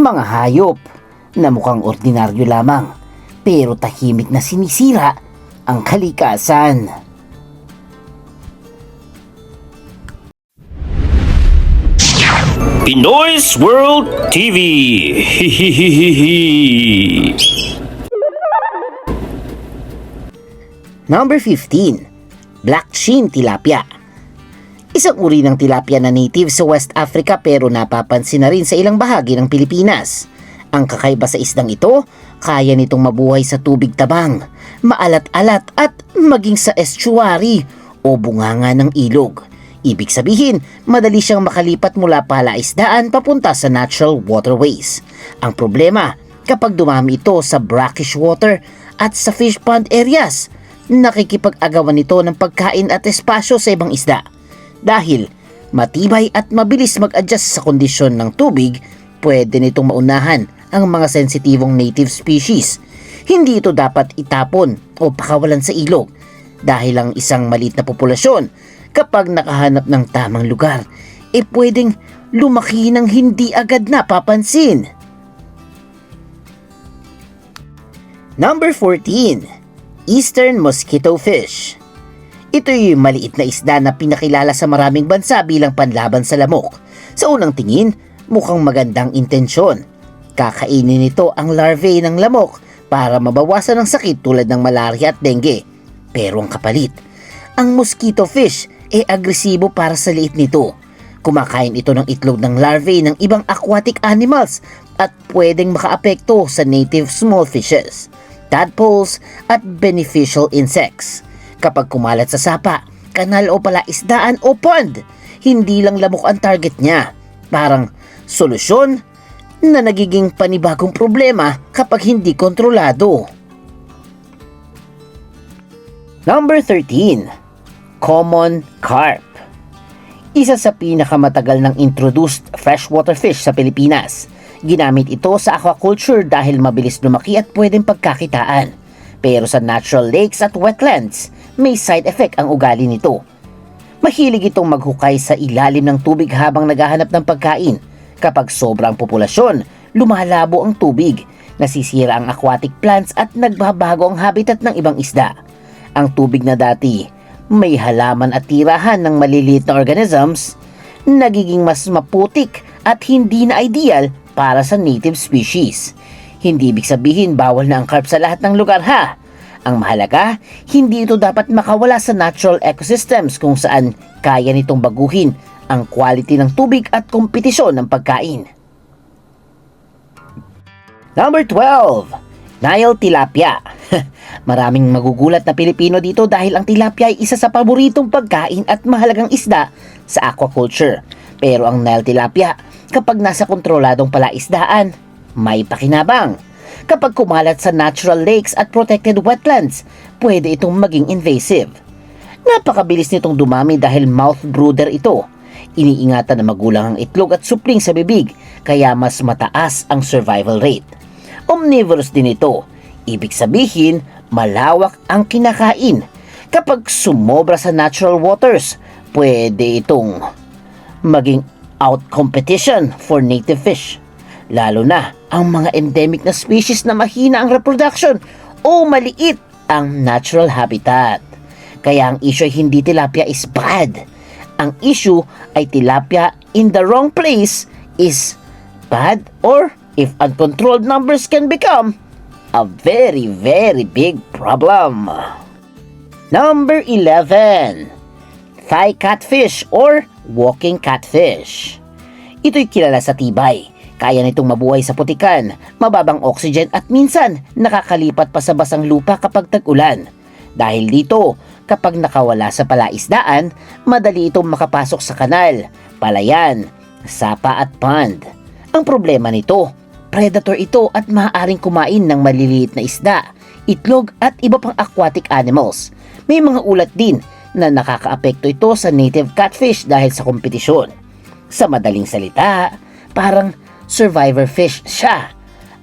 Mga hayop na mukhang ordinaryo lamang pero tahimik na sinisira ang kalikasan. Pinoy's World TV. Number 15. Black Chin Tilapia. Isang uri ng tilapia na native sa West Africa pero napapansin na rin sa ilang bahagi ng Pilipinas. Ang kakaiba sa isdang ito, kaya nitong mabuhay sa tubig tabang, maalat-alat at maging sa estuary o bunganga ng ilog. Ibig sabihin, madali siyang makalipat mula palaisdaan papunta sa natural waterways. Ang problema, kapag dumami ito sa brackish water at sa fish pond areas, nakikipag-agawan ito ng pagkain at espasyo sa ibang isda. Dahil matibay at mabilis mag-adjust sa kondisyon ng tubig, pwede nitong maunahan ang mga sensitibong native species. Hindi ito dapat itapon o pakawalan sa ilog dahil ang isang maliit na populasyon kapag nakahanap ng tamang lugar, pwedeng lumaki ng hindi agad napapansin. Number 14. Eastern Mosquito Fish. Ito'y maliit na isda na pinakilala sa maraming bansa bilang panlaban sa lamok. Sa unang tingin, mukhang magandang intensyon. Kakainin nito ang larvae ng lamok para mabawasan ang sakit tulad ng malaria at dengue. Pero ang kapalit, ang mosquito fish agresibo para sa liit nito. Kumakain ito ng itlog ng larvae ng ibang aquatic animals at pwedeng makaapekto sa native small fishes, tadpoles at beneficial insects. Kapag kumalat sa sapa, kanal o palaisdaan o pond, hindi lang lamok ang target niya. Parang solusyon na nagiging panibagong problema kapag hindi kontrolado. Number 13. Common carp. Isa sa pinakamatagal ng introduced freshwater fish sa Pilipinas. Ginamit ito sa aquaculture dahil mabilis lumaki at pwedeng pagkakitaan. Pero sa natural lakes at wetlands, may side effect ang ugali nito. Mahilig itong maghukay sa ilalim ng tubig habang naghahanap ng pagkain. Kapag sobrang populasyon, lumalabo ang tubig, nasisira ang aquatic plants at nagbabago ang habitat ng ibang isda. Ang tubig na dati may halaman at tirahan ng maliliit na organisms, nagiging mas maputik at hindi na ideal para sa native species. Hindi ibig sabihin bawal na ang carp sa lahat ng lugar ha. Ang mahalaga, hindi ito dapat makawala sa natural ecosystems kung saan kaya nitong baguhin ang quality ng tubig at kompetisyon ng pagkain. Number 12. Nile Tilapia. Maraming magugulat na Pilipino dito dahil ang tilapia ay isa sa paboritong pagkain at mahalagang isda sa aquaculture. Pero ang Nile Tilapia, kapag nasa kontroladong palaisdaan, may pakinabang. Kapag kumalat sa natural lakes at protected wetlands, pwede itong maging invasive. Napakabilis nitong dumami dahil mouth brooder ito. Iniingatan na magulang ang itlog at supling sa bibig, kaya mas mataas ang survival rate. Omnivorous din ito. Ibig sabihin, malawak ang kinakain. Kapag sumobra sa natural waters, pwede itong maging out competition for native fish. Lalo na ang mga endemic na species na mahina ang reproduction o maliit ang natural habitat. Kaya ang issue ay hindi tilapia is bad. Ang issue ay tilapia in the wrong place is bad, or if uncontrolled numbers can become a very, very big problem. Number 11. Thigh catfish or walking catfish. Ito'y kilala sa tibay. Kaya nitong mabuhay sa putikan, mababang oxygen at minsan nakakalipat pa sa basang lupa kapag tag-ulan. Dahil dito, kapag nakawala sa palaisdaan, madali itong makapasok sa kanal, palayan, sapa at pond. Ang problema nito, predator ito at maaaring kumain ng maliliit na isda, itlog at iba pang aquatic animals. May mga ulat din na nakakaapekto ito sa native catfish dahil sa kompetisyon. Sa madaling salita, parang survivor fish siya.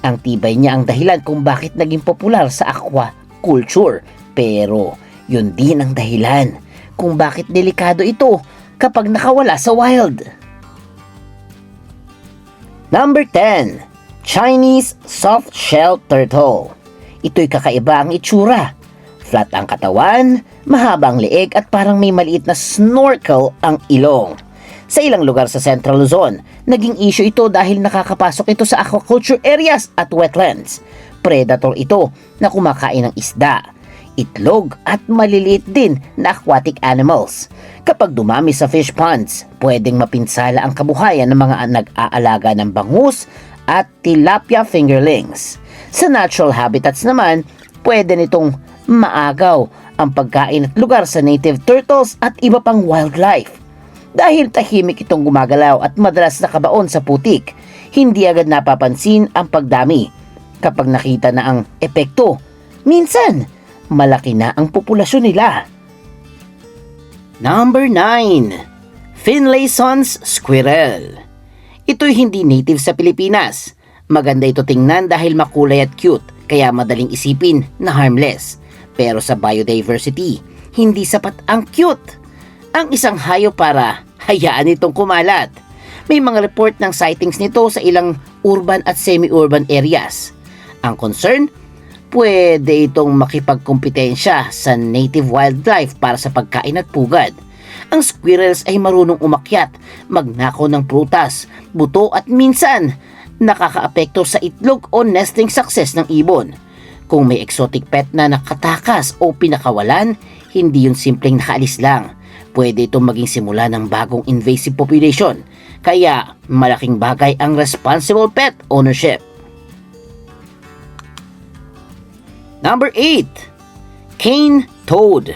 Ang tibay niya ang dahilan kung bakit naging popular sa aquaculture. Pero yun din ang dahilan kung bakit delikado ito kapag nakawala sa wild. Number 10. Chinese soft-shell turtle. Ito'y kakaiba ang itsura. Flat ang katawan, mahaba ang leeg at parang may maliit na snorkel ang ilong. Sa ilang lugar sa Central Luzon, naging issue ito dahil nakakapasok ito sa aquaculture areas at wetlands. Predator ito na kumakain ng isda, itlog at maliliit din na aquatic animals. Kapag dumami sa fish ponds, pwedeng mapinsala ang kabuhayan ng mga nag-aalaga ng bangus at tilapia fingerlings. Sa natural habitats naman, pwede nitong maagaw ang pagkain at lugar sa native turtles at iba pang wildlife. Dahil tahimik itong gumagalaw at madalas nakabaon sa putik, hindi agad napapansin ang pagdami. Kapag nakita na ang epekto, minsan malaki na ang populasyon nila. Number 9. Finlayson's squirrel. Ito'y hindi native sa Pilipinas. Maganda ito tingnan dahil makulay at cute, kaya madaling isipin na harmless. Pero sa biodiversity, hindi sapat ang cute. Ang isang hayop para hayaan itong kumalat. May mga report ng sightings nito sa ilang urban at semi-urban areas. Ang concern, pwede itong makipagkompetensya sa native wildlife para sa pagkain at pugad. Ang squirrels ay marunong umakyat, magnakaw ng prutas, buto at minsan nakakaapekto sa itlog o nesting success ng ibon. Kung may exotic pet na nakatakas o pinakawalan, hindi yun simpleng nakaalis lang. Pwede itong maging simula ng bagong invasive population. Kaya malaking bagay ang responsible pet ownership. Number 8. Cane toad.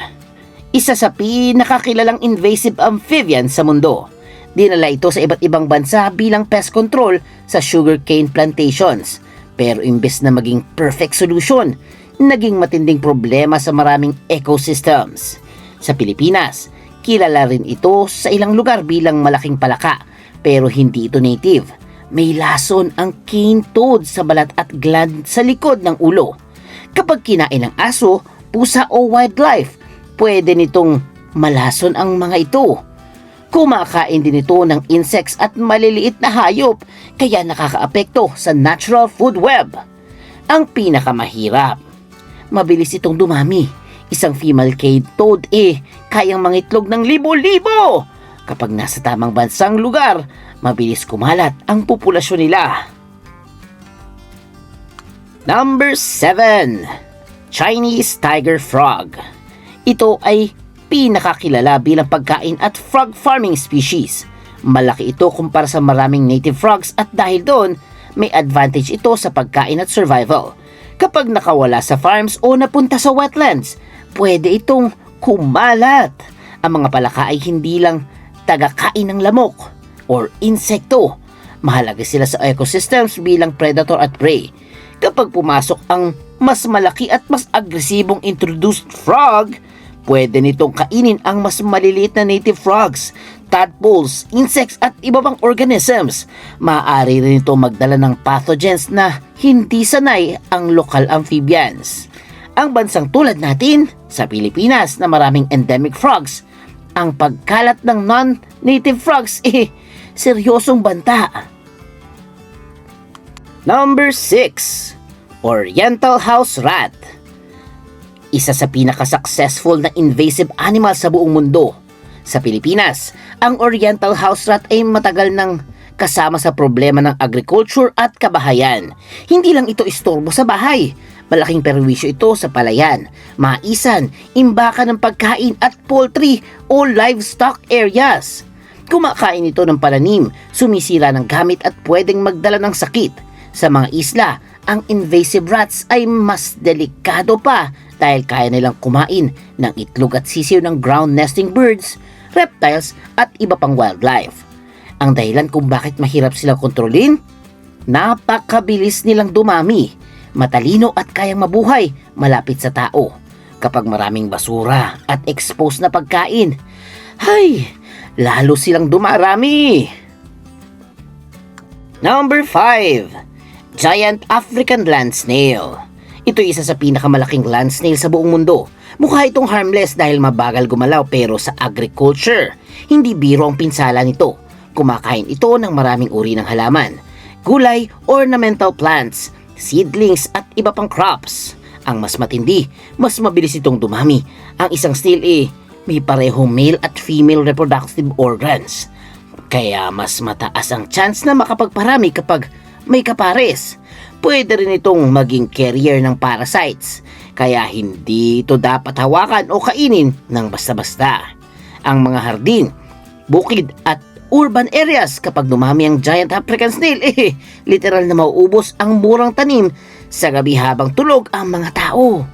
Isa sa pinakakilalang invasive amphibian sa mundo. Dinala ito sa iba't ibang bansa bilang pest control sa sugarcane plantations. Pero imbes na maging perfect solution, naging matinding problema sa maraming ecosystems. Sa Pilipinas, kilala rin ito sa ilang lugar bilang malaking palaka, pero hindi ito native. May lason ang cane toad sa balat at gland sa likod ng ulo. Kapag kinain ng aso, pusa o wildlife, pwede nitong malason ang mga ito. Kumakain din ito ng insects at maliliit na hayop, kaya nakakaapekto sa natural food web. Ang pinakamahirap, mabilis itong dumami. Isang female cane toad kayang mangitlog ng libo-libo. Kapag nasa tamang bansang lugar, mabilis kumalat ang populasyon nila. Number 7. Chinese tiger frog. Ito ay pinakakilala bilang pagkain at frog farming species. Malaki ito kumpara sa maraming native frogs at dahil doon, may advantage ito sa pagkain at survival. Kapag nakawala sa farms o napunta sa wetlands, pwede itong kumalat. Ang mga palaka ay hindi lang tagakain ng lamok or insekto. Mahalaga sila sa ecosystems bilang predator at prey. Kapag pumasok ang mas malaki at mas agresibong introduced frog, pwede nitong kainin ang mas maliliit na native frogs, tadpoles, insects at iba pang organisms. Maaari rin ito magdala ng pathogens na hindi sanay ang lokal amphibians. Ang bansang tulad natin, sa Pilipinas na maraming endemic frogs, ang pagkalat ng non-native frogs seryosong banta. Number 6. Oriental house rat. Isa sa pinaka-successful na invasive animal sa buong mundo. Sa Pilipinas, ang Oriental house rat ay matagal nang kasama sa problema ng agriculture at kabahayan. Hindi lang ito istorbo sa bahay. Malaking perwisyo ito sa palayan, maisan, imbakan ng pagkain at poultry o livestock areas. Kumakain ito ng pananim, sumisira ng gamit at pwedeng magdala ng sakit. Sa mga isla, ang invasive rats ay mas delikado pa dahil kaya nilang kumain ng itlog at sisiw ng ground nesting birds, reptiles at iba pang wildlife. Ang dahilan kung bakit mahirap silang kontrolin? Napakabilis nilang dumami, matalino at kayang mabuhay malapit sa tao. Kapag maraming basura at exposed na pagkain, lalo silang dumarami. Number 5. Giant African land snail. Ito isa sa pinakamalaking land snail sa buong mundo. Mukha itong harmless dahil mabagal gumalaw pero sa agriculture, hindi biro ang pinsala nito. Kumakain ito ng maraming uri ng halaman. gulay, ornamental plants, seedlings at iba pang crops. Ang mas matindi, mas mabilis itong dumami. Ang isang snail may parehong male at female reproductive organs. Kaya mas mataas ang chance na makapagparami kapag may kapares. Pwede rin itong maging carrier ng parasites. Kaya hindi ito dapat hawakan o kainin ng basta-basta. Ang mga hardin, bukid at urban areas, kapag dumami ang giant African snail, literal na mauubos ang murang tanim sa gabi habang tulog ang mga tao.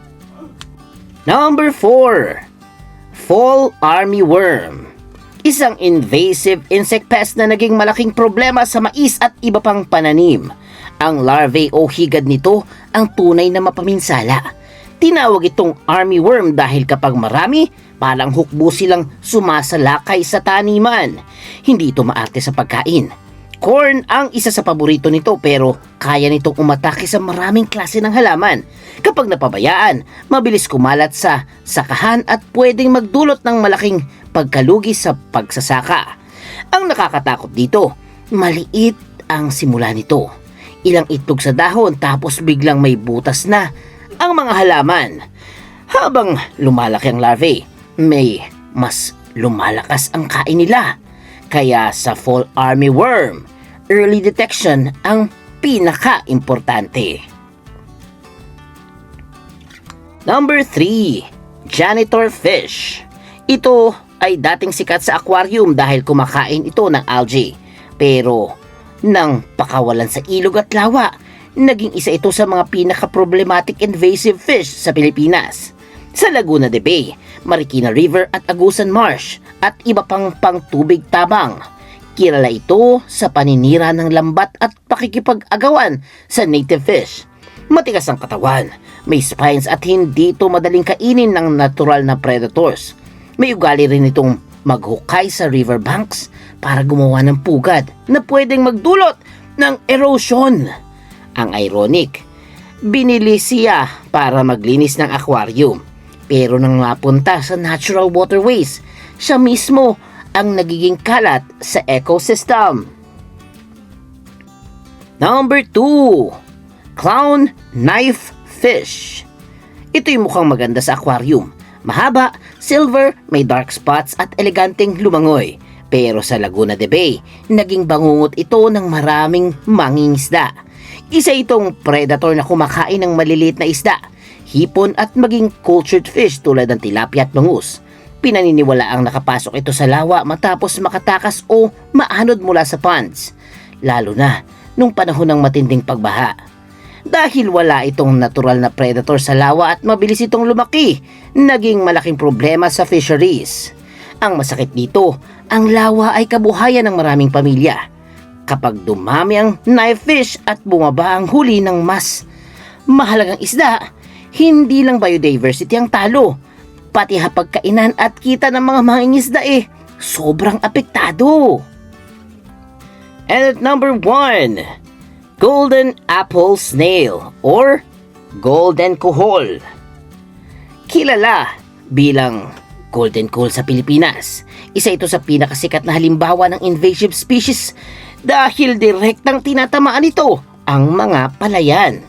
Number 4. Fall armyworm. Isang invasive insect pest na naging malaking problema sa mais at iba pang pananim. Ang larvae o higad nito ang tunay na mapaminsala. Tinawag itong armyworm dahil kapag marami, parang hukbo silang sumasalakay sa taniman. Hindi ito maarte sa pagkain. Corn ang isa sa paborito nito, pero kaya nitong umatake sa maraming klase ng halaman. Kapag napabayaan, mabilis kumalat sa sakahan at pwedeng magdulot ng malaking pagkalugi sa pagsasaka. Ang nakakatakot dito, maliit ang simula nito. Ilang itlog sa dahon tapos biglang may butas na ang mga halaman. Habang lumalaki ang larvae, may mas lumalakas ang kain nila. Kaya sa fall armyworm, early detection ang pinaka-importante. Number 3. Janitor fish. Ito ay dating sikat sa aquarium dahil kumakain ito ng algae. Pero nang pakawalan sa ilog at lawa, naging isa ito sa mga pinaka-problematic invasive fish sa Pilipinas. Sa Laguna de Bay, Marikina River at Agusan Marsh at iba pang pangtubig tabang. Kilala ito sa paninira ng lambat at pakikipag-agawan sa native fish. Matigas ang katawan, may spines at hindi ito madaling kainin ng natural na predators. May ugali rin itong maghukay sa riverbanks para gumawa ng pugad na pwedeng magdulot ng erosion. Ang ironic, binili siya para maglinis ng aquarium, pero nang mapunta sa natural waterways, siya mismo ang nagiging kalat sa ecosystem. Number 2. Clown knife fish. Ito'y mukhang maganda sa aquarium. Mahaba, silver, may dark spots at eleganteng lumangoy. Pero sa Laguna de Bay, naging bangungot ito ng maraming mangingisda. Isa itong predator na kumakain ng maliliit na isda, hipon at maging cultured fish tulad ng tilapia at bangus. Pinaniniwala ang nakapasok ito sa lawa matapos makatakas o maanod mula sa ponds, lalo na nung panahon ng matinding pagbaha. Dahil wala itong natural na predator sa lawa at mabilis itong lumaki, naging malaking problema sa fisheries. Ang masakit dito, ang lawa ay kabuhayan ng maraming pamilya. Kapag dumami ang knife fish at bumaba ang huli ng mas mahalagang isda, hindi lang biodiversity ang talo, pati hapagkainan at kita ng mga mangingisda sobrang apektado. And at number 1, Golden apple snail or golden kuhol. Kilala bilang golden kuhol sa Pilipinas. Isa ito sa pinakasikat na halimbawa ng invasive species dahil direktang tinatamaan ito ang mga palayan.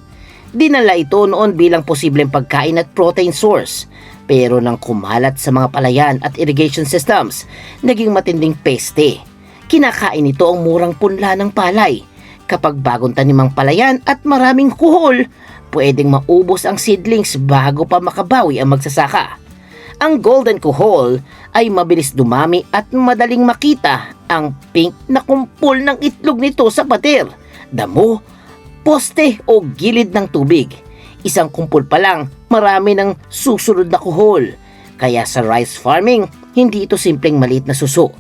Dinala ito noon bilang posibleng pagkain at protein source. Pero nang kumalat sa mga palayan at irrigation systems, naging matinding peste. Kinakain ito ang murang punla ng palay. Kapag bagong tanim ang palayan at maraming kuhol, pwedeng maubos ang seedlings bago pa makabawi ang magsasaka. Ang golden kuhol ay mabilis dumami at madaling makita ang pink na kumpol ng itlog nito sa pader, damo, poste o gilid ng tubig. Isang kumpol pa lang, marami ng susunod na kuhol. Kaya sa rice farming, hindi ito simpleng maliit na suso.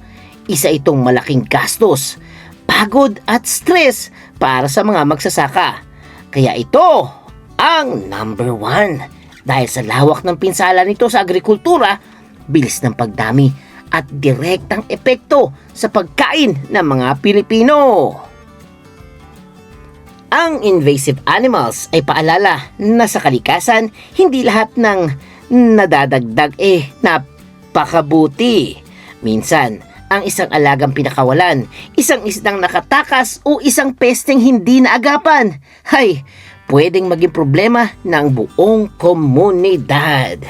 Isa itong malaking gastos, pagod at stress para sa mga magsasaka. Kaya ito ang number 1 dahil sa lawak ng pinsala nito sa agrikultura, bilis ng pagdami at direktang epekto sa pagkain ng mga Pilipino. Ang invasive animals ay paalala na sa kalikasan, hindi lahat ng nadadagdag napakabuti. Minsan, ang isang alagang pinakawalan, isang isdang nakatakas o isang pesteng hindi naagapan, hay, pwedeng maging problema ng buong komunidad.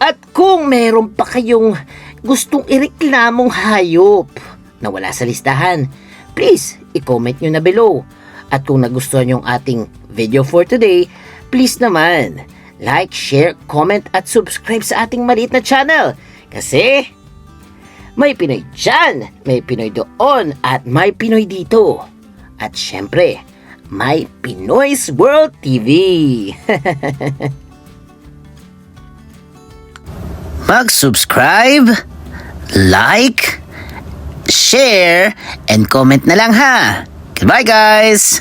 At kung meron pa kayong gustong ireklamong hayop na wala sa listahan, please, i-comment nyo na below. At kung nagustuhan nyo ang ating video for today, please naman, like, share, comment at subscribe sa ating maliit na channel. Kasi, may Pinoy dyan, may Pinoy doon, at may Pinoy dito. At syempre, may Pinoy's World TV. Mag-subscribe, like, share, and comment na lang ha. Goodbye guys!